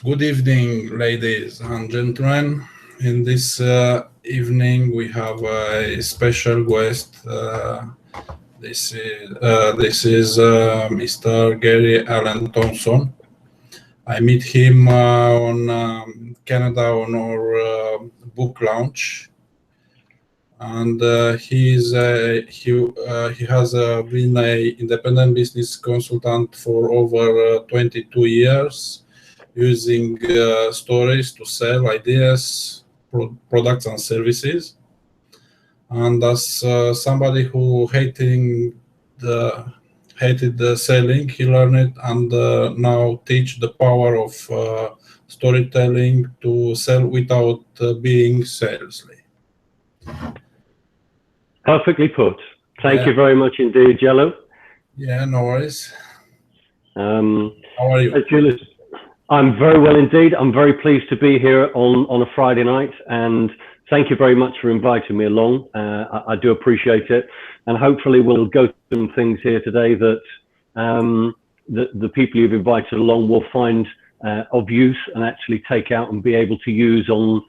Good evening, ladies and gentlemen. In this evening, we have a special guest. This is Mr. Gary Alan Thompson. I meet him on Canada on our book launch, and he has been an independent business consultant for over 22 years. Using stories to sell ideas, products and services. And as somebody who hated the selling, he learned it and now teach the power of storytelling to sell without being salesy. Perfectly put. Thank you very much indeed, Gelu. Yeah, no worries. How are you? Gelu, I'm very well indeed. I'm very pleased to be here on a Friday night, and thank you very much for inviting me along. I do appreciate it, and hopefully we'll go through some things here today that the people you've invited along will find of use and actually take out and be able to use on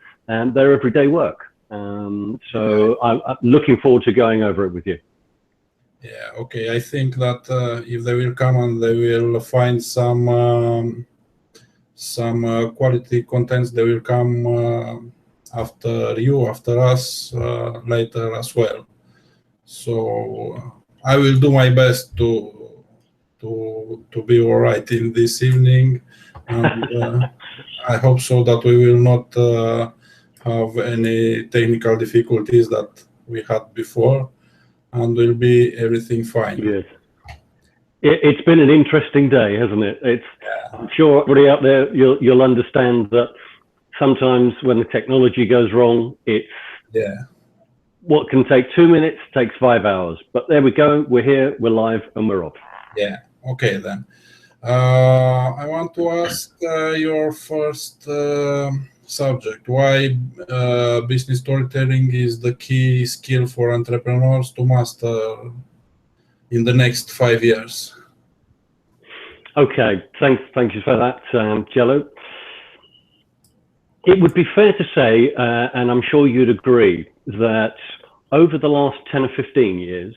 their everyday work. So I'm looking forward to going over it with you. Yeah, okay. I think that if they will come and they will find some quality contents, they will come after you, after us, later as well. So I will do my best to be all right in this evening, and I hope so that we will not have any technical difficulties that we had before, and will be everything fine. Yes. It's been an interesting day, hasn't it? I'm sure everybody out there, you'll understand that sometimes when the technology goes wrong, it's what can take 2 minutes takes 5 hours. But there we go. We're here, we're live, and we're off. Yeah. Okay then. I want to ask your first subject. Why business storytelling is the key skill for entrepreneurs to master in the next 5 years? Okay, thank you for that, Gelu. It would be fair to say, and I'm sure you'd agree, that over the last 10 or 15 years,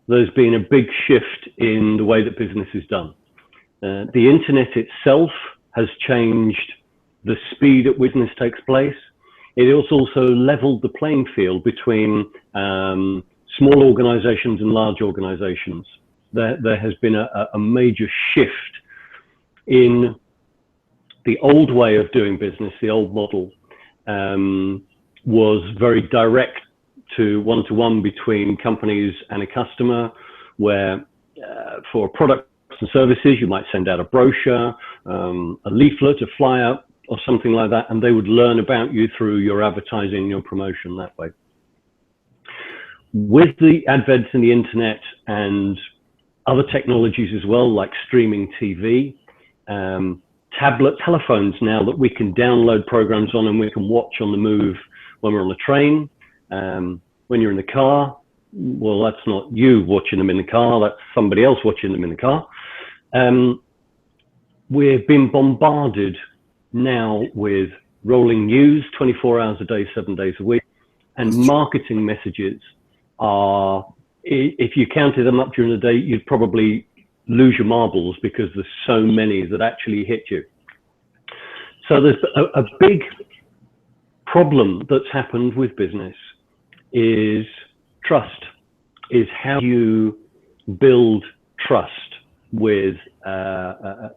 there's been a big shift in the way that business is done. The internet itself has changed the speed at which business takes place. It has also leveled the playing field between small organizations and large organizations. There has been a major shift in the old way of doing business. The old model was very direct to one-to-one between companies and a customer, where for products and services, you might send out a brochure, a leaflet, a flyer, or something like that, and they would learn about you through your advertising, your promotion that way. With the advent of the internet and other technologies as well, like streaming TV, tablet telephones now that we can download programs on and we can watch on the move when we're on the train, when you're in the car. Well, that's not you watching them in the car, that's somebody else watching them in the car. We've been bombarded now with rolling news 24 hours a day, 7 days a week, and marketing messages are, if you counted them up during the day, you'd probably lose your marbles because there's so many that actually hit you. So there's a big problem that's happened with business is trust, is how you build trust with a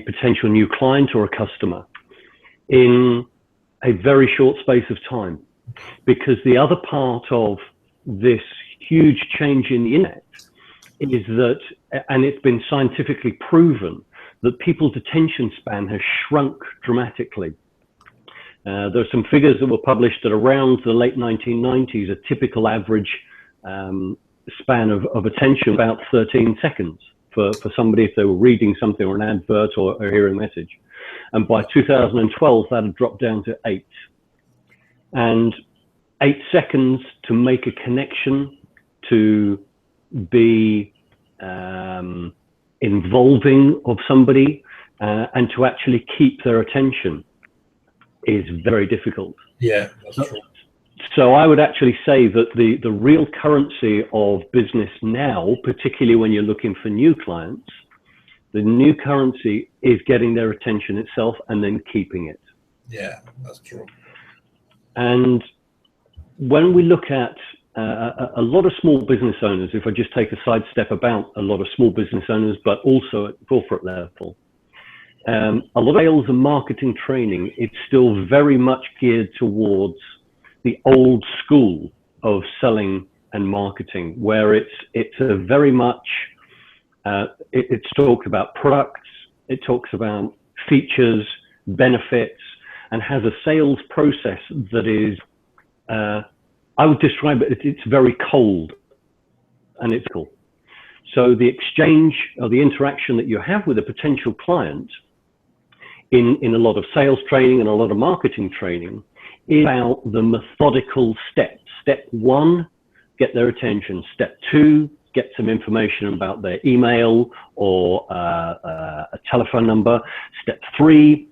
potential new client or a customer in a very short space of time. Because the other part of this huge change in the internet is that, and it's been scientifically proven, that people's attention span has shrunk dramatically. There are some figures that were published at around the late 1990s, a typical average span of attention about 13 seconds for somebody if they were reading something or an advert or hearing a message. And by 2012, that had dropped down to 8. And 8 seconds to make a connection, to be involving of somebody, and to actually keep their attention is very difficult. Yeah, that's true. So I would actually say that the real currency of business now, particularly when you're looking for new clients, the new currency is getting their attention itself and then keeping it. Yeah, that's true. And when we look at a lot of small business owners, if I just take a sidestep about a lot of small business owners, but also at corporate level, a lot of sales and marketing training, it's still very much geared towards the old school of selling and marketing, where it's a very much, it's talked about products, it talks about features, benefits, and has a sales process that is, I would describe it, it's very cold and it's cool. So the exchange or the interaction that you have with a potential client in a lot of sales training and a lot of marketing training is about the methodical steps. Step one, get their attention. Step two, get some information about their email or a telephone number. Step three,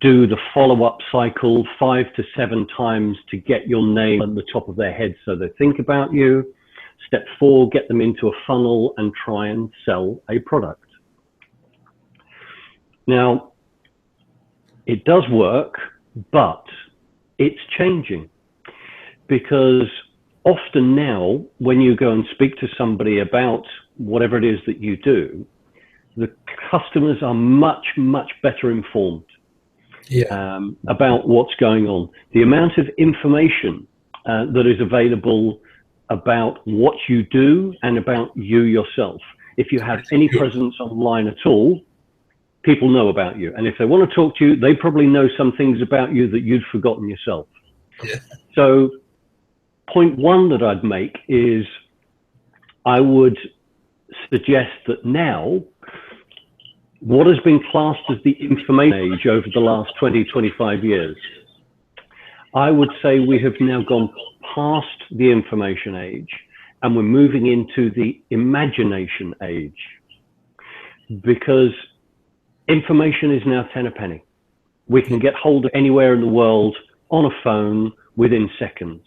do the follow-up cycle 5 to 7 times to get your name at the top of their head so they think about you. Step 4, get them into a funnel and try and sell a product. Now, it does work, but it's changing, because often now when you go and speak to somebody about whatever it is that you do, the customers are much, much better informed. Yeah. About what's going on. The amount of information that is available about what you do and about you yourself. If you have any presence online at all, people know about you. And if they want to talk to you, they probably know some things about you that you'd forgotten yourself. Yeah. So point one that I'd make is I would suggest that now, what has been classed as the information age over the last 20, 25 years, I would say we have now gone past the information age and we're moving into the imagination age, because information is now 10 a penny. We can get hold of anywhere in the world on a phone within seconds.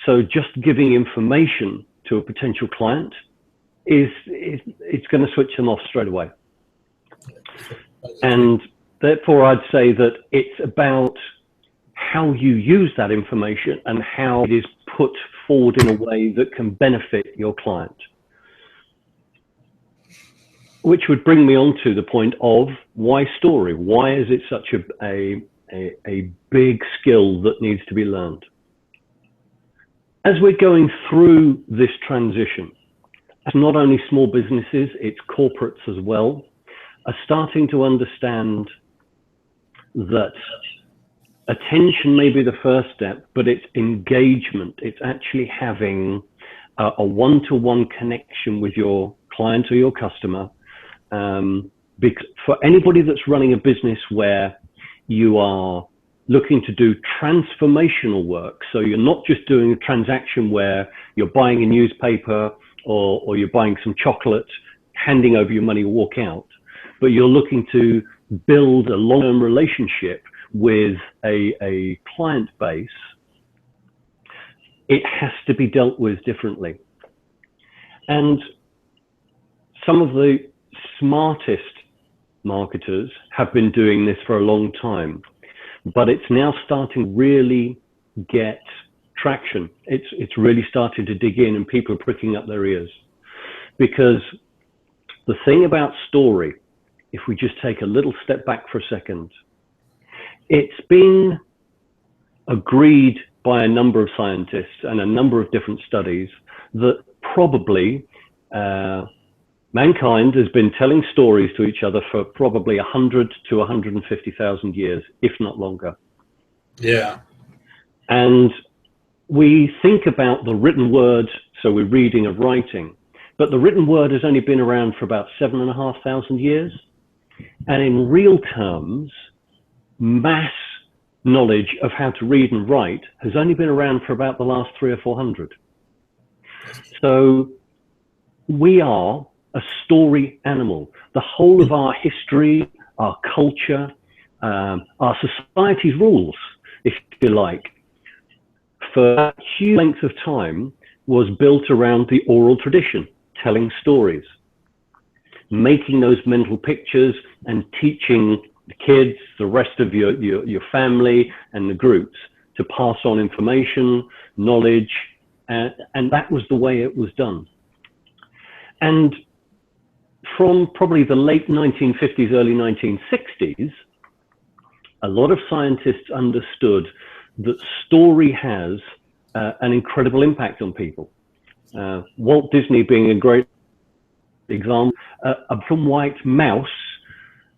So just giving information to a potential client it's going to switch them off straight away. And therefore, I'd say that it's about how you use that information and how it is put forward in a way that can benefit your client. Which would bring me on to the point of why story? Why is it such a big skill that needs to be learned? As we're going through this transition, it's not only small businesses, it's corporates as well, are starting to understand that attention may be the first step, but it's engagement. It's actually having a one-to-one connection with your client or your customer. Because for anybody that's running a business where you are looking to do transformational work, so you're not just doing a transaction where you're buying a newspaper or you're buying some chocolate, handing over your money, walk out, but you're looking to build a long-term relationship with a client base, it has to be dealt with differently. And some of the smartest marketers have been doing this for a long time, but it's now starting to really get traction. It's really starting to dig in and people are pricking up their ears. Because the thing about story, if we just take a little step back for a second, it's been agreed by a number of scientists and a number of different studies that probably mankind has been telling stories to each other for probably 100 to 150,000 years, if not longer. Yeah. And we think about the written word, so we're reading and writing, but the written word has only been around for about 7,500 years. And in real terms, mass knowledge of how to read and write has only been around for about the last 300 or 400. So we are a story animal. The whole of our history, our culture, our society's rules, if you like, for a huge length of time was built around the oral tradition, telling stories, making those mental pictures and teaching the kids, the rest of your family and the groups to pass on information, knowledge, and that was the way it was done. And from probably the late 1950s, early 1960s, a lot of scientists understood that story has an incredible impact on people. Walt Disney being a great example, a black and white mouse,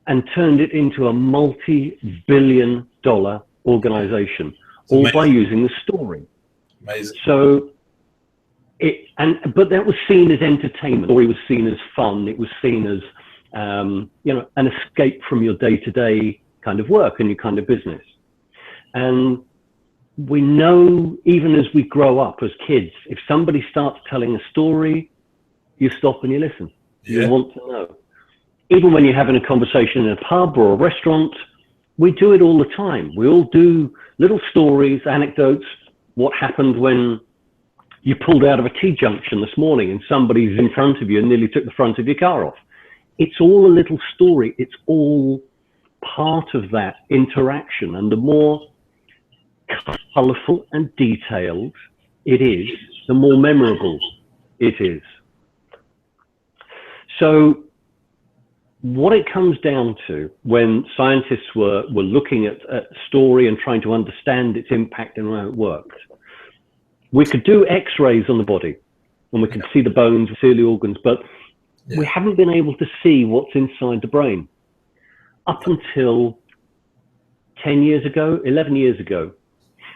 and turned it into a multi-billion-dollar organization, all by using the story. Amazing. So, but that was seen as entertainment, or it was seen as fun. It was seen as, an escape from your day-to-day kind of work and your kind of business. And we know, even as we grow up as kids, if somebody starts telling a story, you stop and you listen. Yeah. You want to know. Even when you're having a conversation in a pub or a restaurant, we do it all the time. We all do little stories, anecdotes, what happened when you pulled out of a T-junction this morning and somebody's in front of you and nearly took the front of your car off. It's all a little story. It's all part of that interaction. And the more colourful and detailed it is, the more memorable it is. So what it comes down to when scientists were looking at story and trying to understand its impact and how it worked, we could do x-rays on the body and we could see the bones, see the organs, but we haven't been able to see what's inside the brain up until 10 years ago, 11 years ago,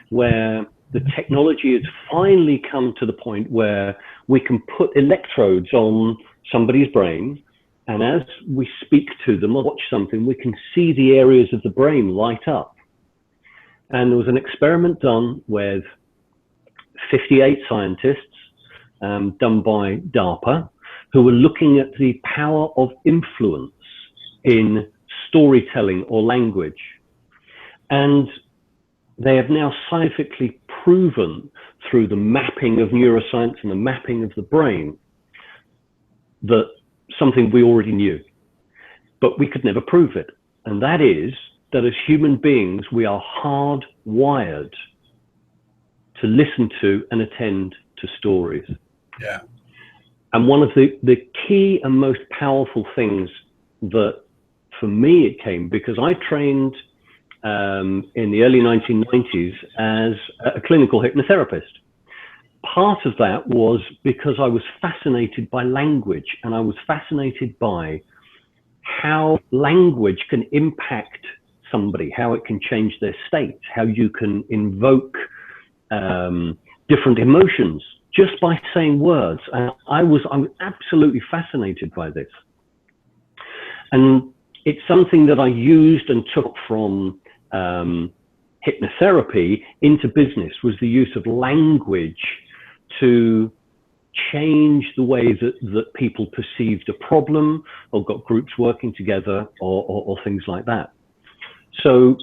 where the technology has finally come to the point where we can put electrodes on somebody's brain, and as we speak to them or watch something, we can see the areas of the brain light up. And there was an experiment done with 58 scientists done by DARPA, who were looking at the power of influence in storytelling or language. And they have now scientifically proven through the mapping of neuroscience and the mapping of the brain that something we already knew, but we could never prove it. And that is that as human beings, we are hardwired to listen to and attend to stories. Yeah. And one of the key and most powerful things that, for me, it came because I trained in the early 1990s as a clinical hypnotherapist. Part of that was because I was fascinated by language, and I was fascinated by how language can impact somebody, how it can change their state, how you can invoke different emotions just by saying words. And I was absolutely fascinated by this. And it's something that I used and took from hypnotherapy into business, was the use of language to change the way that people perceived a problem or got groups working together or things like that. So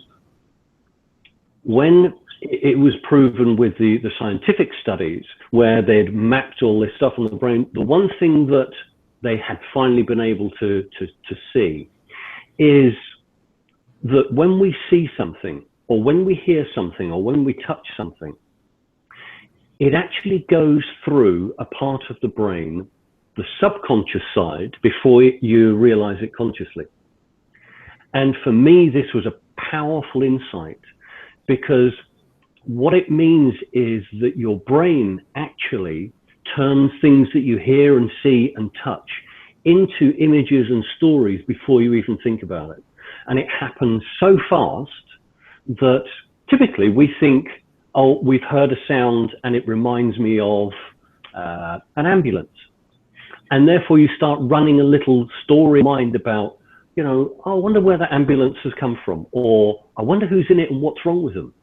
when it was proven with the scientific studies where they'd mapped all this stuff on the brain, the one thing that they had finally been able to see is that when we see something, or when we hear something, or when we touch something, it actually goes through a part of the brain, the subconscious side, before you realize it consciously. And for me, this was a powerful insight, because what it means is that your brain actually turns things that you hear and see and touch into images and stories before you even think about it. And it happens so fast that typically we think, oh, we've heard a sound and it reminds me of an ambulance. And therefore you start running a little story in mind about, you know, oh, I wonder where that ambulance has come from, or I wonder who's in it and what's wrong with them.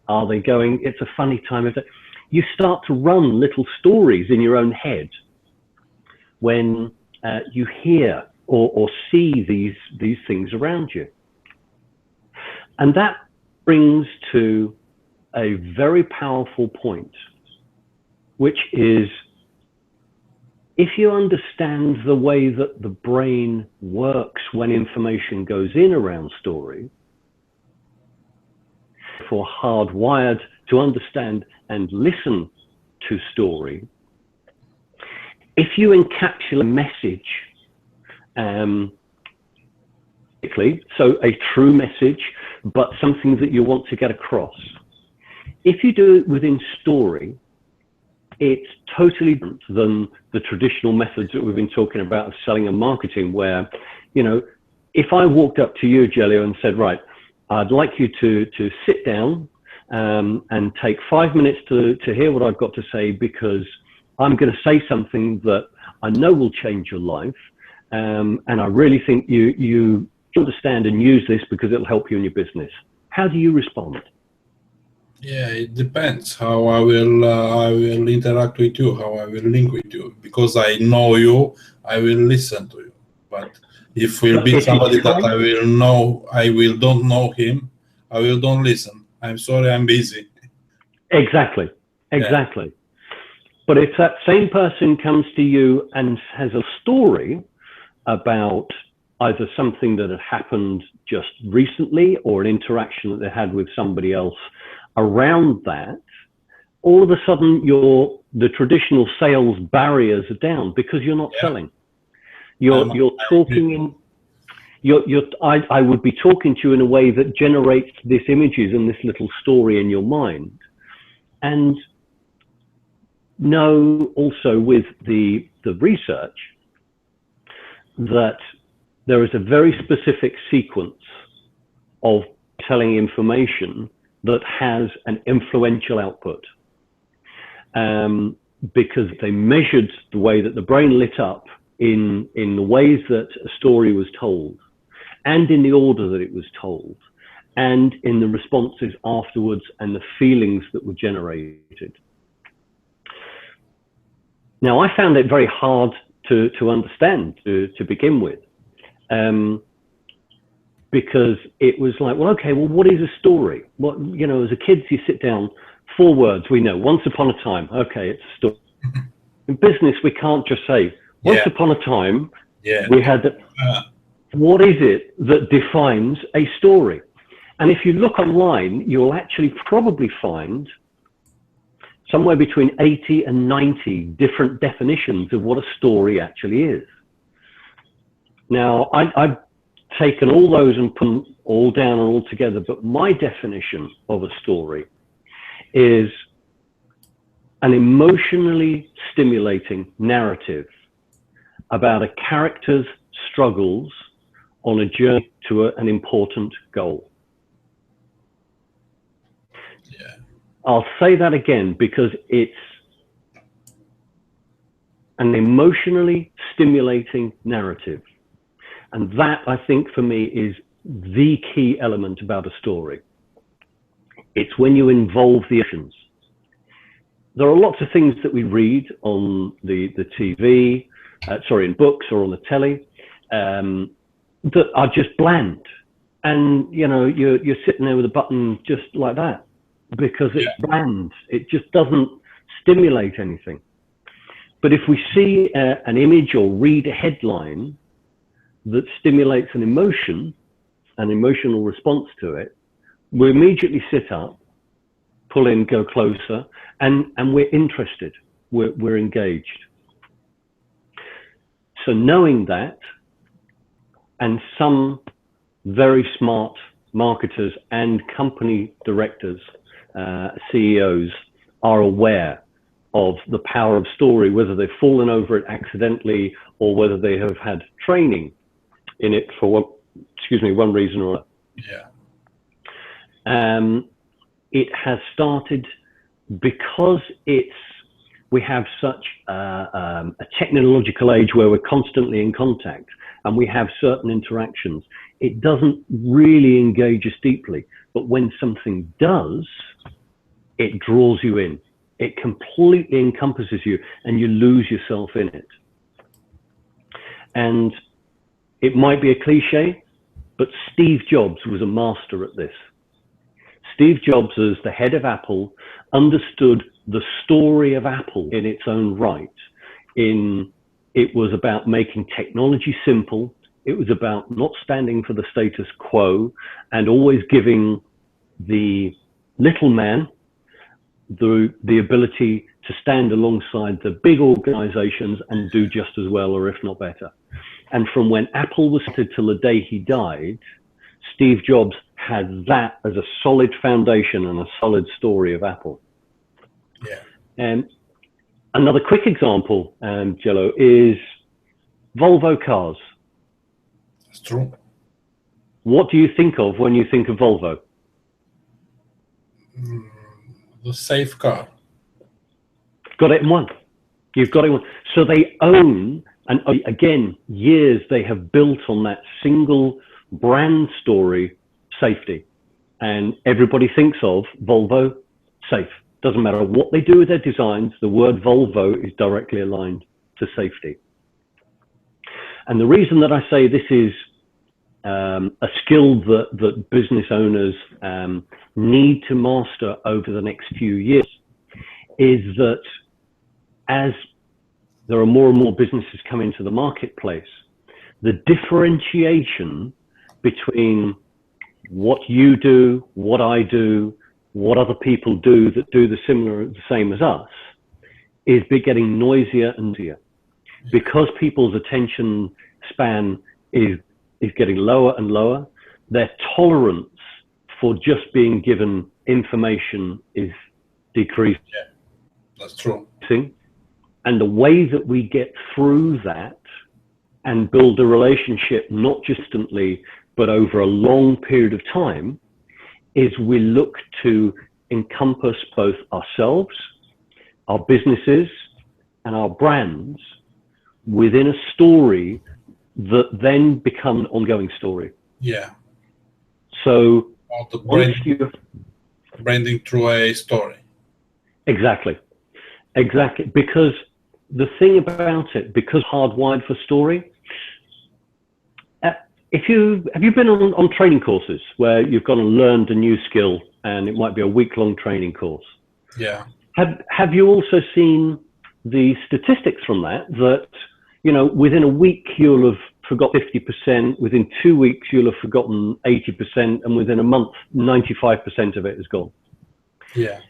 Are they going, it's a funny time of day. You start to run little stories in your own head when you hear or see these things around you. And that brings to a very powerful point, which is, if you understand the way that the brain works when information goes in around story, therefore hardwired to understand and listen to story, if you encapsulate a message, so a true message, but something that you want to get across, if you do it within story, it's totally different than the traditional methods that we've been talking about of selling and marketing, where, you know, if I walked up to you, Gelu, and said, right, I'd like you to sit down and take 5 minutes to hear what I've got to say, because I'm going to say something that I know will change your life, and I really think you understand and use this because it'll help you in your business. How do you respond? Yeah, it depends how I will interact with you, how I will link with you. Because I know you, I will listen to you. But if will be somebody that I don't know him, I will don't listen. I'm sorry, I'm busy. Exactly. Yeah. But if that same person comes to you and has a story about either something that had happened just recently or an interaction that they had with somebody else around that, all of a sudden the traditional sales barriers are down, because you're not selling. You're talking in, I would be talking to you in a way that generates this images and this little story in your mind. And know also with the research that there is a very specific sequence of telling information that has an influential output, because they measured the way that the brain lit up in the ways that a story was told, and in the order that it was told, and in the responses afterwards and the feelings that were generated. Now, I found it very hard to understand to begin with, because it was like, well, okay, well, what is a story? What, you know, as a kid, you sit down, 4 words, we know, once upon a time, okay, it's a story. In business, we can't just say, once upon a time, we had, what is it that defines a story? And if you look online, you'll actually probably find somewhere between 80 and 90 different definitions of what a story actually is. Now, I've taken all those and put them all down and all together, but my definition of a story is an emotionally stimulating narrative about a character's struggles on a journey to an important goal. I'll say that again, because it's an emotionally stimulating narrative. And that, I think, for me, is the key element about a story. It's when you involve the emotions. There are lots of things that we read on the TV, in books or on the telly, that are just bland. And, you know, you're sitting there with a button just like that, because it's bland. It just doesn't stimulate anything. But if we see an image or read a headline that stimulates an emotion, an emotional response to it, we immediately sit up, pull in, go closer, and we're interested, we're engaged. So knowing that, and some very smart marketers and company directors, CEOs, are aware of the power of story, whether they've fallen over it accidentally or whether they have had training in it for one reason or another. It has started because we have such a technological age where we're constantly in contact and we have certain interactions. It doesn't really engage us deeply, but when something does, it draws you in. It completely encompasses you and you lose yourself in it. And It might be a cliche, but Steve Jobs was a master at this. Steve Jobs, as the head of Apple, understood the story of Apple in its own right. It was about making technology simple. It was about not standing for the status quo and always giving the little man the ability to stand alongside the big organizations and do just as well, or if not better. And from when Apple was started till the day he died, Steve Jobs had that as a solid foundation and a solid story of Apple. Yeah. And another quick example, Gelu, is Volvo cars. That's true. What do you think of when you think of Volvo? The safe car. Got it in one. You've got it in one. So they own, and again, years they have built on that single brand story, safety. And everybody thinks of Volvo, safe. Doesn't matter what they do with their designs, the word Volvo is directly aligned to safety. And the reason that I say this is a skill that business owners need to master over the next few years is that as there are more and more businesses coming to the marketplace, the differentiation between what you do, what I do, what other people do that do the same as us is getting noisier and noisier. Because people's attention span is getting lower and lower, their tolerance for just being given information is decreasing. Yeah, that's true. And the way that we get through that and build a relationship, not just instantly, but over a long period of time, is we look to encompass both ourselves, our businesses, and our brands within a story that then become an ongoing story. Yeah. So the branding through a story. Exactly. Because the thing about it, because hardwired for story, have you been on training courses where you've gone and learned a new skill and it might be a week-long training course? Yeah. Have you also seen the statistics from that, you know, within a week you'll have forgot 50%, within 2 weeks you'll have forgotten 80%, and within a month 95% of it is gone? Yeah.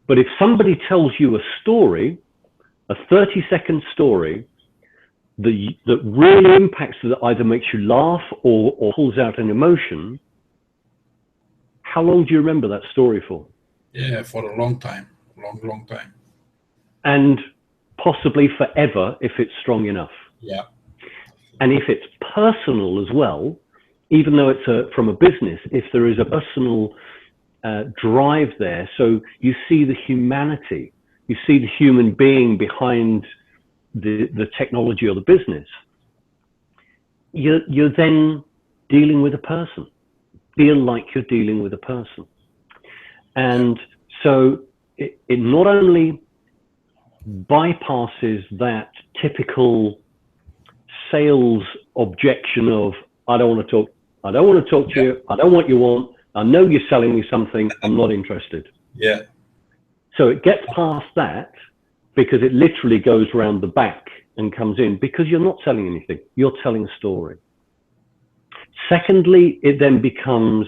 But if somebody tells you a story, a 30-second story, that really impacts you, that either makes you laugh or pulls out an emotion, how long do you remember that story for? Yeah, for a long time. Long time. And possibly forever if it's strong enough. Yeah. And if it's personal as well, even though it's from a business, if there is a personal drive there, so you see the humanity, you see the human being behind the technology or the business, you're then dealing with a person. Feel like you're dealing with a person. And so it not only bypasses that typical sales objection of, I don't want to talk to you, I don't want you on, I know you're selling me something, I'm not interested. Yeah. So it gets past that, because it literally goes around the back and comes in, because you're not selling anything, you're telling a story. Secondly, it then becomes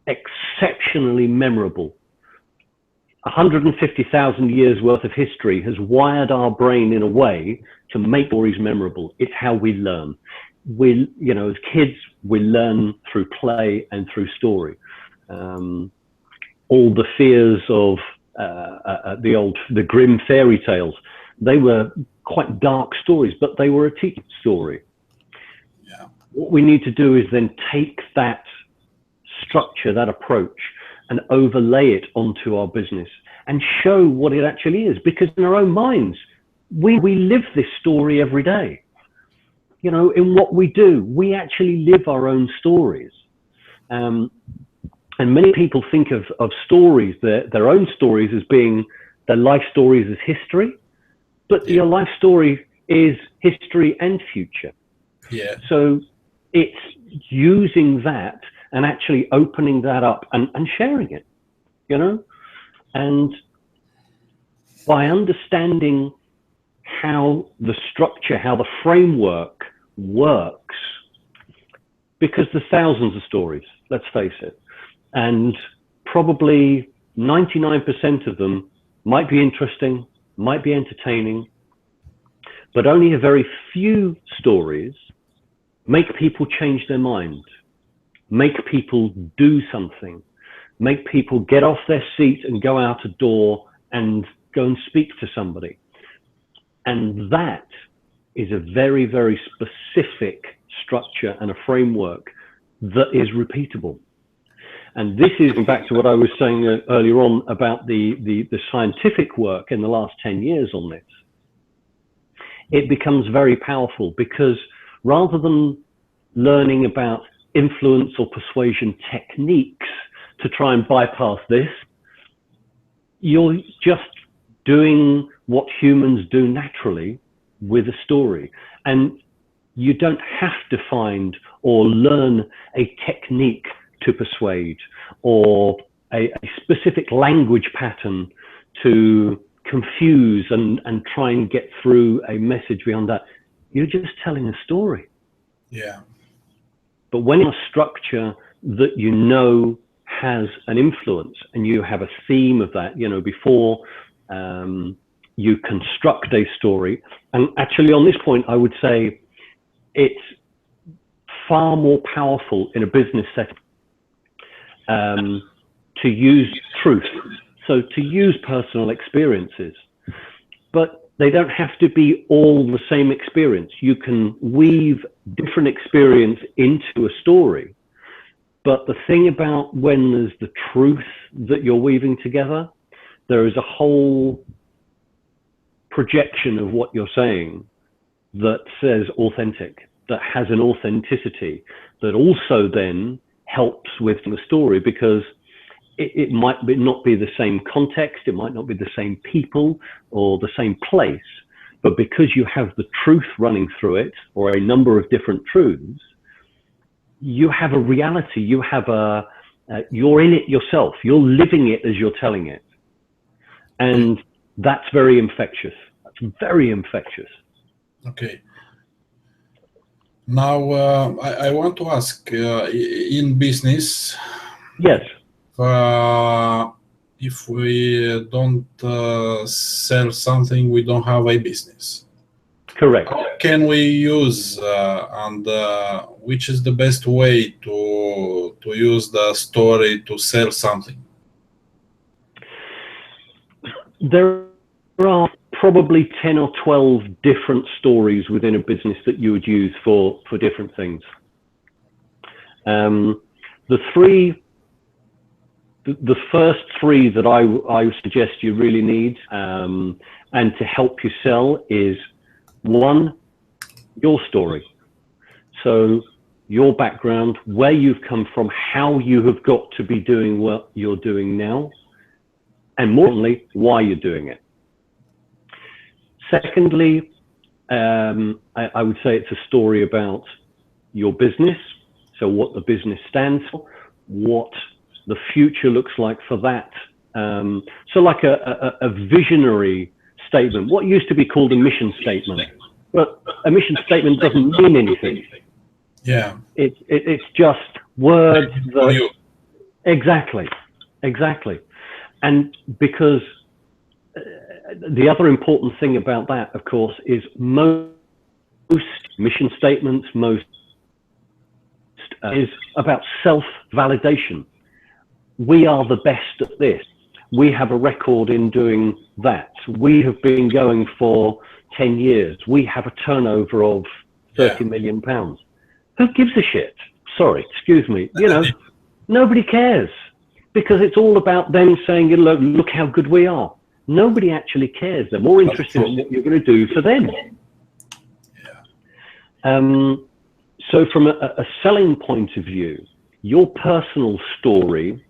exceptionally memorable. 150,000 years worth of history has wired our brain in a way to make stories memorable. It's how we learn. You know, as kids, we learn through play and through story. All the fears of the grim fairy tales, they were quite dark stories, but they were a teaching story. Yeah. What we need to do is then take that structure, that approach, and overlay it onto our business and show what it actually is, because in our own minds, we live this story every day. You know, in what we do, we actually live our own stories. And many people think of stories, their own stories, as being their life stories as history, but your life story is history and future. Yeah. So it's using that and actually opening that up and sharing it, you know? And by understanding how the structure, how the framework works, because there's thousands of stories, let's face it, and probably 99% of them might be interesting, might be entertaining, but only a very few stories make people change their mind, make people do something, make people get off their seat and go out a door and go and speak to somebody. And that is a very, very specific structure and a framework that is repeatable. And this is back to what I was saying earlier on about the scientific work in the last 10 years on this. It becomes very powerful because rather than learning about influence or persuasion techniques to try and bypass this, you're just doing what humans do naturally with a story. And you don't have to find or learn a technique to persuade or a specific language pattern to confuse and try and get through a message beyond that. You're just telling a story. Yeah. But when it's a structure that you know has an influence and you have a theme of that, you know, before you construct a story, and actually on this point, I would say it's far more powerful in a business setting to use truth. So to use personal experiences, but they don't have to be all the same experience. You can weave different experience into a story. But the thing about when there's the truth that you're weaving together, there is a whole projection of what you're saying that says authentic, that has an authenticity, that also then helps with the story, because it might not be the same context, it might not be the same people or the same place, but because you have the truth running through it, or a number of different truths, you have a reality, you have you're in it yourself, you're living it as you're telling it. And that's very infectious. That's very infectious. Okay. Now, I want to ask, in business, yes, if we don't sell something, we don't have a business. Correct. How can we use and which is the best way to use the story to sell something? There are probably 10 or 12 different stories within a business that you would use for different things. The first three that I suggest you really need and to help you sell is, one, your story. So your background, where you've come from, how you have got to be doing what you're doing now, and more importantly, why you're doing it. Secondly, I would say it's a story about your business. So what the business stands for, what the future looks like for that. So like a visionary statement, what used to be called a mission statement. But a mission statement doesn't mean anything. Yeah. It's just words that... Exactly. And because the other important thing about that, of course, is most mission statements, is about self-validation. We are the best at this. We have a record in doing that. We have been going for 10 years. We have a turnover of 30 million pounds. Who gives a shit? Sorry, excuse me. You know, nobody cares, because it's all about them saying, look how good we are. Nobody actually cares. They're more interested in what you're going to do for them. So from a selling point of view, your personal story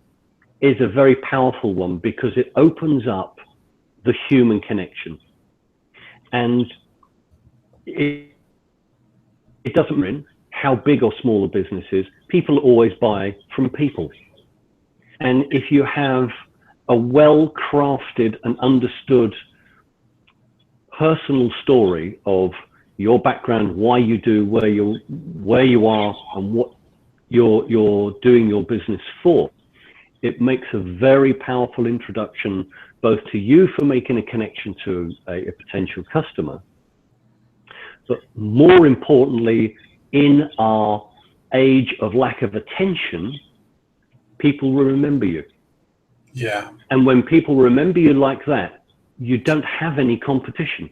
is a very powerful one, because it opens up the human connection. And it doesn't mean how big or small a business is, people always buy from people. And if you have a well-crafted and understood personal story of your background, why you do, where you are, and what you're doing your business for, it makes a very powerful introduction both to you for making a connection to a potential customer, but more importantly, in our age of lack of attention, people will remember you. Yeah. And when people remember you like that, you don't have any competition,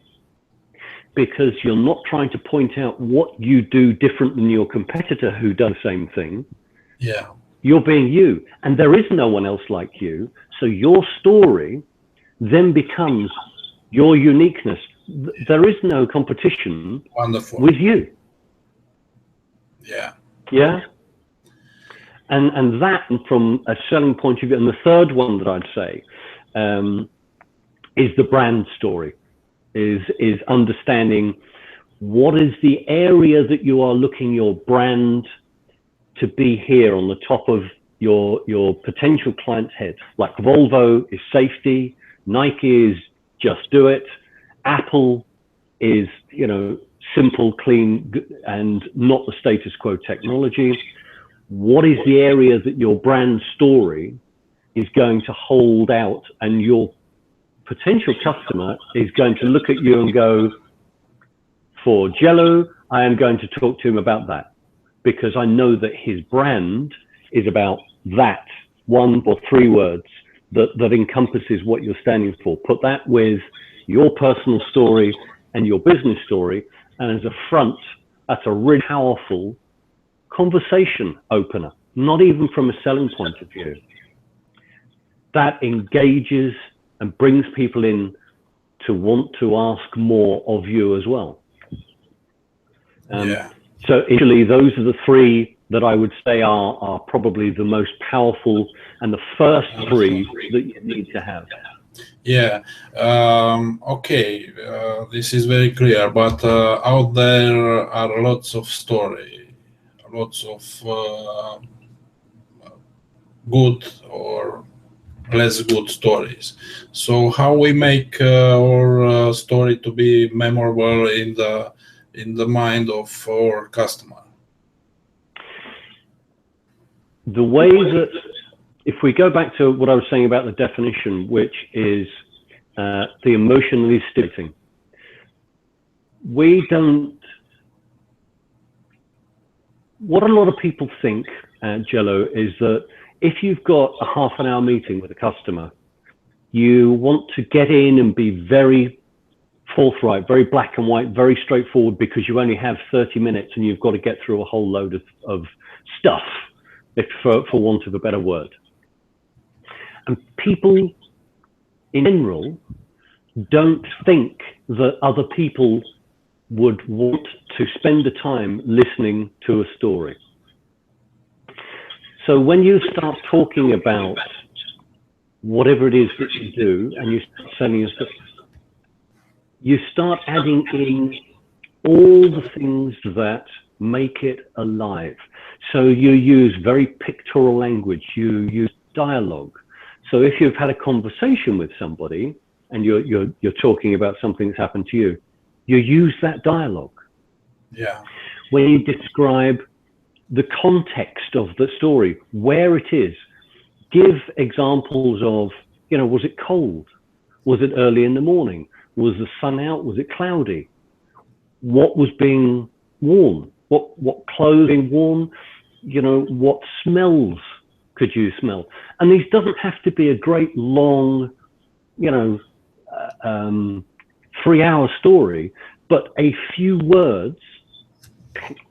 because you're not trying to point out what you do different than your competitor who does the same thing. Yeah. You're being you, and there is no one else like you. So your story then becomes your uniqueness. There is no competition. Wonderful. With you. Yeah. Yeah. And that, from a selling point of view, and the third one that I'd say is the brand story, is understanding what is the area that you are looking your brand to be here on the top of your potential client's head. Like Volvo is safety, Nike is just do it, Apple is, you know, simple, clean, and not the status quo technology. What is the area that your brand story is going to hold out, and your potential customer is going to look at you and go, for Gelu, I am going to talk to him about that, because I know that his brand is about that 1 or 3 words that encompasses what you're standing for. Put that with your personal story and your business story, and as a front, that's a really powerful conversation opener, not even from a selling point of view. That engages and brings people in to want to ask more of you as well. Yeah. So initially, those are the 3 that I would say are probably the most powerful, and the first 3 that you need to have. Yeah. Okay. This is very clear, but out there are lots of story, lots of good or less good stories. So how we make our story to be memorable in the mind of our customer? The way that, if we go back to what I was saying about the definition, which is the emotionally stimulating, we don't, what a lot of people think, Gelu, is that if you've got a half-an-hour meeting with a customer, you want to get in and be very forthright, very black and white, very straightforward, because you only have 30 minutes and you've got to get through a whole load of stuff, if for want of a better word. And people in general don't think that other people would want to spend the time listening to a story. So when you start talking about whatever it is that you do, and you start selling your stuff, you start adding in all the things that make it alive. So you use very pictorial language, you use dialogue. So if you've had a conversation with somebody and you're talking about something that's happened to you, you use that dialogue. Yeah. When you describe the context of the story, where it is, give examples of, you know, was it cold? Was it early in the morning? Was the sun out? Was it cloudy? What was being worn? What clothing worn? You know, what smells could you smell? And these doesn't have to be a great long, you know, 3-hour story, but a few words,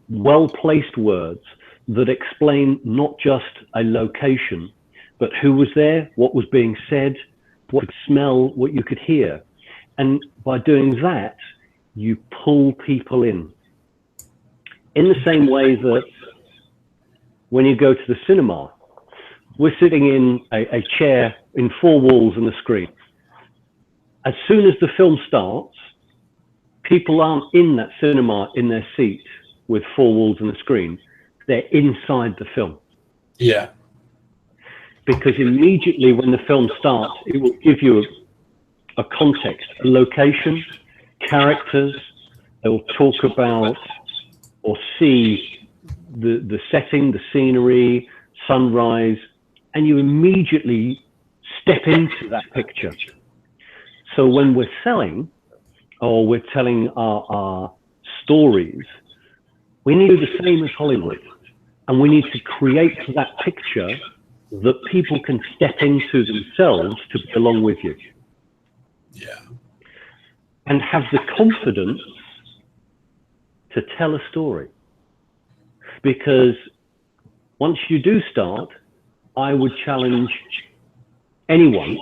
well-placed words that explain not just a location, but who was there, what was being said, what you could smell, what you could hear. And by doing that, you pull people in the same way that when you go to the cinema, we're sitting in a chair in 4 walls and a screen. As soon as the film starts, people aren't in that cinema in their seat. with four walls and a screen. They're inside the film. Yeah. Because immediately when the film starts, it will give you a context, a location, characters. They will talk about or see the setting, the scenery, sunrise, and you immediately step into that picture. So when we're selling or we're telling our stories, we need to do the same as Hollywood. And we need to create that picture that people can step into themselves to be along with you. Yeah. And have the confidence to tell a story. Because once you do start, I would challenge anyone,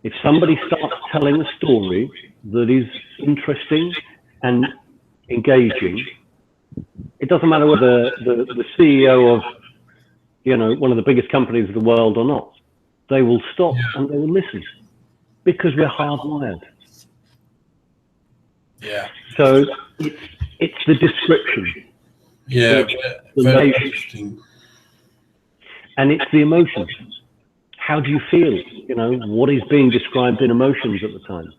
if somebody starts telling a story that is interesting and engaging, it doesn't matter whether the CEO of, you know, one of the biggest companies of the world or not, they will stop and they will listen because we're hardwired. Yeah. So it's the description. Yeah, very interesting. And it's the emotions. How do you feel? You know, what is being described in emotions at the time?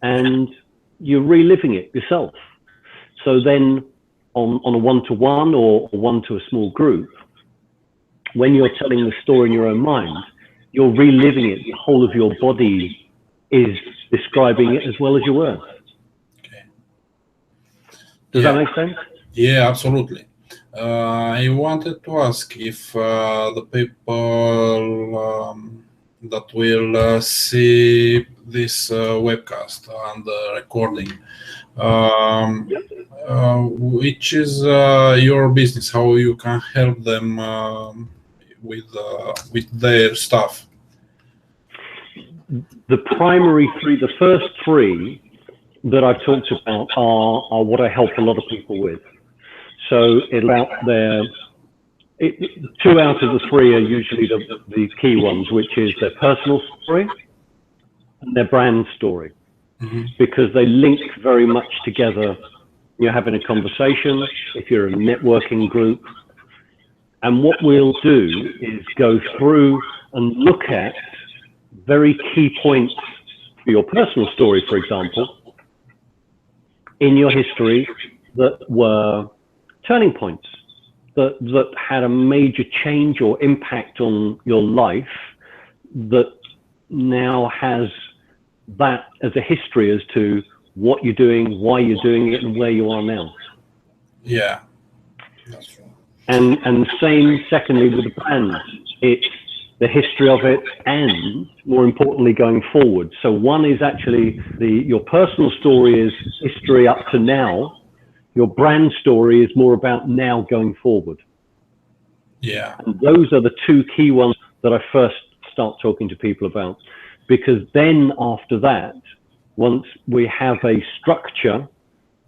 And you're reliving it yourself. So then on a one-to-one or one to a small group, when you're telling the story in your own mind, you're reliving it. The whole of your body is describing it as well as your words. Okay. Does that make sense? Yeah, absolutely. I wanted to ask if the people that will see this webcast and recording, which is your business, how you can help them with their stuff. The primary three, the first three that I've talked about are what I help a lot of people with. So it's about two out of the three are usually the key ones, which is their personal story and their brand story, because they link very much together. You're having a conversation, if you're a networking group, and what we'll do is go through and look at very key points for your personal story, for example, in your history that were turning points, that had a major change or impact on your life, that now has that as a history as to what you're doing, why you're doing it, and where you are now. Yeah, that's true. And the same, secondly, with the brand. It's the history of it, and more importantly, going forward. So one is actually your personal story is history up to now. Your brand story is more about now going forward. Yeah. And those are the two key ones that I first start talking to people about, because then after that, once we have a structure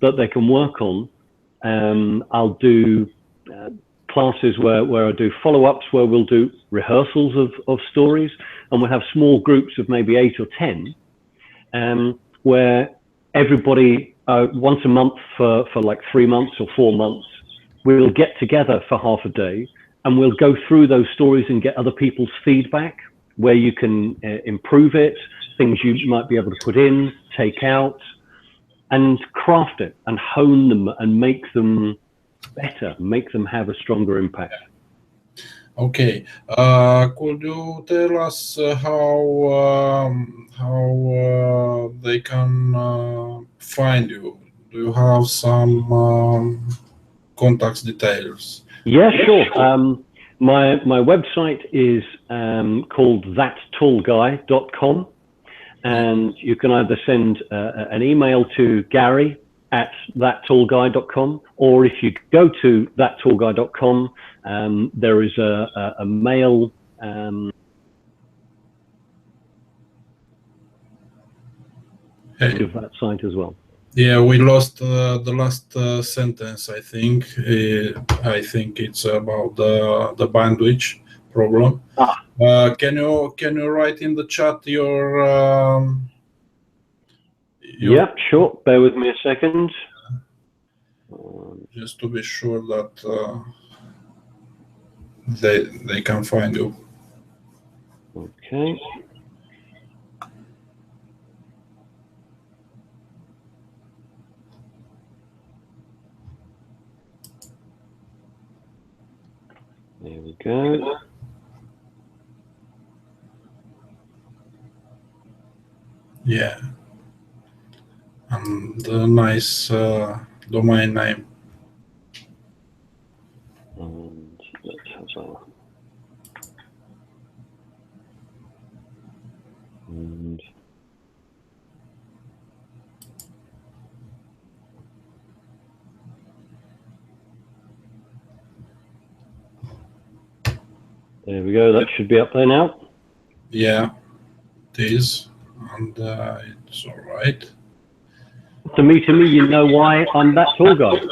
that they can work on, I'll do classes where I do follow-ups, where we'll do rehearsals of stories, and we'll have small groups of maybe 8 or 10, where everybody once a month for like 3 months or 4 months, we'll get together for half a day and we'll go through those stories and get other people's feedback, where you can improve it, things you might be able to put in, take out, and craft it and hone them and make them better, make them have a stronger impact. Okay. Could you tell us how they can find you? Do you have some contacts details? Yeah, sure. My website is called thattallguy.com, and you can either send an email to Gary at thattallguy.com, or if you go to thattallguy.com, there is a mail of that site as well. Yeah, we lost the last sentence. I think it's about the bandwidth problem. Can you write in the chat your Yeah, sure. Bear with me a second. just to be sure that they can find you. Okay. There we go. Yeah. And a nice domain name. And let's have a... And there we go. That should be up there now. Yeah, it is. And it's all right. To me, you know why I'm that tour guide.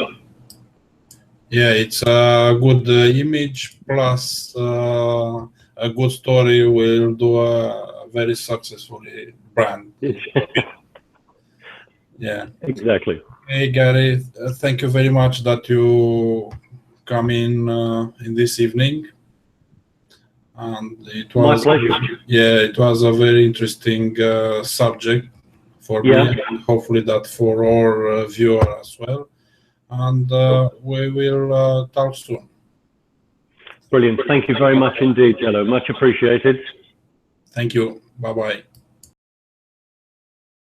Yeah, it's a good image plus a good story will do a very successfully brand. Yeah, exactly. Hey Gary, thank you very much that you come in this evening. And it was my pleasure. Yeah, it was a very interesting subject for me, and hopefully that for our viewer as well. And we will talk soon. Brilliant. Thank you very much indeed, Gelu. Much appreciated. Thank you. Bye-bye.